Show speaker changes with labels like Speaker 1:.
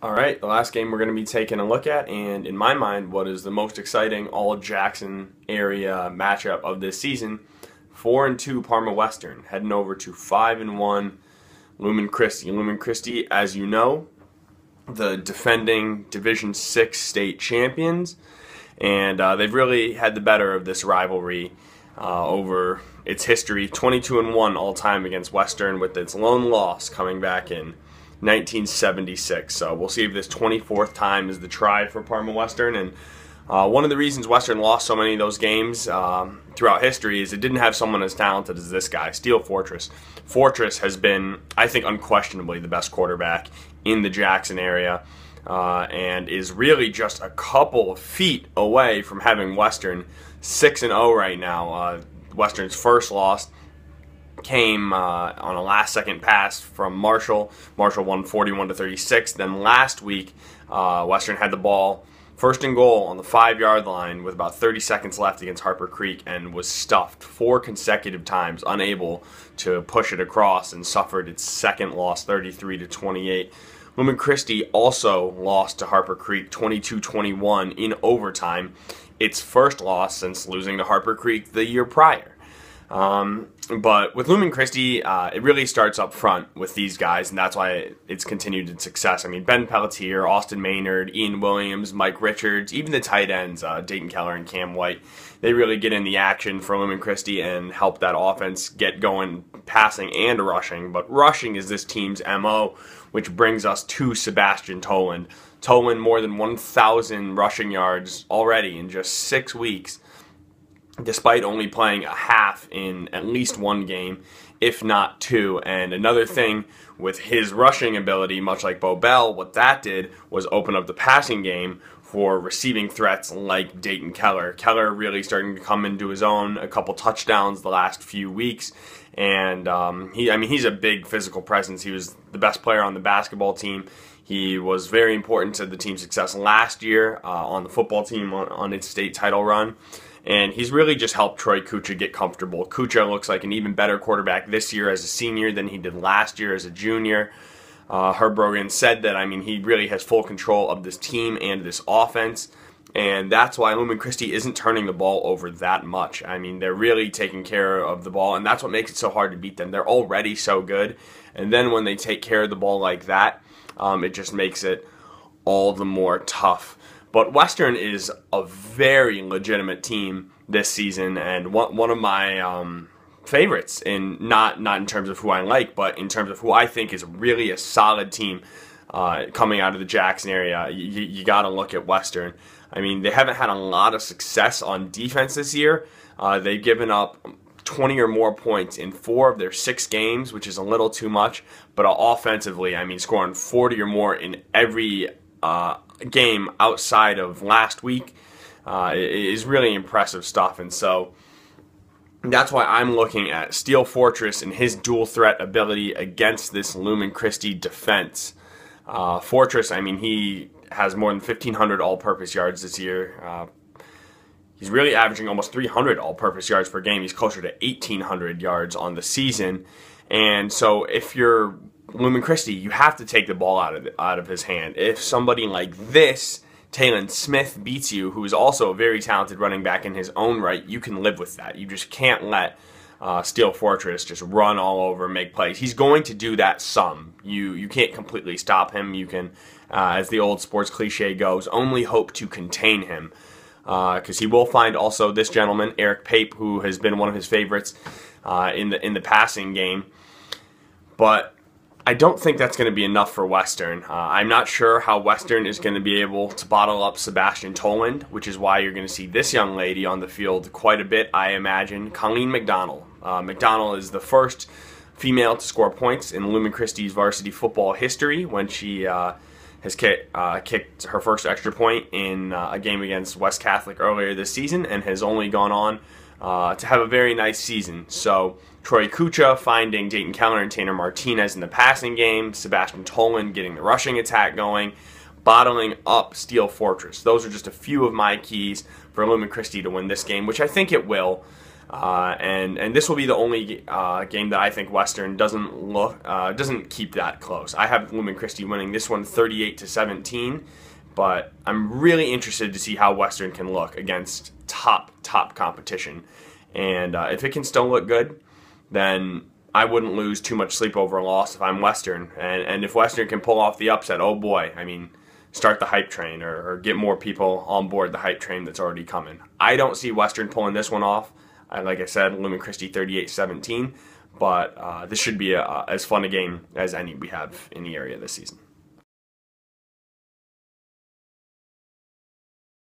Speaker 1: All right, the last game we're going to be taking a look at, and in my mind, what is the most exciting all-Jackson area matchup of this season, 4-2 Parma Western, heading over to 5-1 Lumen Christi. Lumen Christi, as you know, the defending Division 6 state champions, and they've really had the better of this rivalry over its history, 22-1 all-time against Western, with its lone loss coming back in 1976. So we'll see if this 24th time is the try for Parma Western. And one of the reasons Western lost so many of those games throughout history is it didn't have someone as talented as this guy, Steel Fortress. Fortress has been, I think, unquestionably the best quarterback in the Jackson area, and is really just a couple of feet away from having Western 6-0 right now. Western's first loss came on a last-second pass from Marshall. Marshall won 41-36. Then last week, Western had the ball first and goal on the 5-yard line with about 30 seconds left against Harper Creek and was stuffed 4 consecutive times, unable to push it across, and suffered its second loss, 33-28. Lumen Christi also lost to Harper Creek 22-21 in overtime, its first loss since losing to Harper Creek the year prior. But with Lumen Christi, it really starts up front with these guys, and that's why it's continued its success. I mean, Ben Pelletier, Austin Maynard, Ian Williams, Mike Richards, even the tight ends, Dayton Keller and Cam White, they really get in the action for Lumen Christi and help that offense get going, passing and rushing. But rushing is this team's MO, which brings us to Sebastian Toland. Toland more than 1,000 rushing yards already in just 6 weeks, despite only playing a half in at least one game, if not 2. And another thing with his rushing ability, much like Bo Bell, what that did was open up the passing game for receiving threats like Dayton Keller. Keller really starting to come into his own, a couple touchdowns the last few weeks. And he's a big physical presence. He was the best player on the basketball team. He was very important to the team's success last year on the football team on its state title run. And he's really just helped Troy Kucha get comfortable. Kucha looks like an even better quarterback this year as a senior than he did last year as a junior. Herb Brogan said that, he really has full control of this team and this offense. And that's why Lumen Christi isn't turning the ball over that much. They're really taking care of the ball, and that's what makes it so hard to beat them. They're already so good. And then when they take care of the ball like that, it just makes it all the more tough. But Western is a very legitimate team this season, and one of my favorites, in not in terms of who I like, but in terms of who I think is really a solid team coming out of the Jackson area. You got to look at Western. They haven't had a lot of success on defense this year. They've given up 20 or more points in 4 of their 6 games, which is a little too much. But offensively, scoring 40 or more in every game outside of last week is really impressive stuff. And so that's why I'm looking at Steel Fortress and his dual threat ability against this Lumen Christi defense. Fortress, he has more than 1,500 all-purpose yards this year. He's really averaging almost 300 all-purpose yards per game. He's closer to 1,800 yards on the season. And so if you're Lumen Christi, you have to take the ball out of his hand. If somebody like this, Talon Smith, beats you, who is also a very talented running back in his own right, you can live with that. You just can't let Steel Fortress just run all over, make plays. He's going to do that some. You can't completely stop him. You can, as the old sports cliche goes, only hope to contain him. Because he will find also this gentleman, Eric Pape, who has been one of his favorites in the passing game. But I don't think that's going to be enough for Western. I'm not sure how Western is going to be able to bottle up Sebastian Toland, which is why you're going to see this young lady on the field quite a bit, I imagine, Colleen McDonald. McDonald is the first female to score points in Lumen Christi's varsity football history when she has kicked her first extra point in a game against West Catholic earlier this season, and has only gone on to have a very nice season. So Troy Kucha finding Dayton Keller and Tanner Martinez in the passing game, Sebastian Toland getting the rushing attack going, bottling up Steel Fortress. Those are just a few of my keys for Lumen Christi to win this game, which I think it will. And this will be the only game that I think Western doesn't keep that close. I have Lumen Christi winning this one 38-17, but I'm really interested to see how Western can look against top competition. And if it can still look good, then I wouldn't lose too much sleep over a loss if I'm Western. And if Western can pull off the upset, oh boy, I mean, start the hype train or get more people on board the hype train that's already coming. I don't see Western pulling this one off. Like I said, Lumen Christi 38-17, but this should be as fun a game as any we have in the area this season.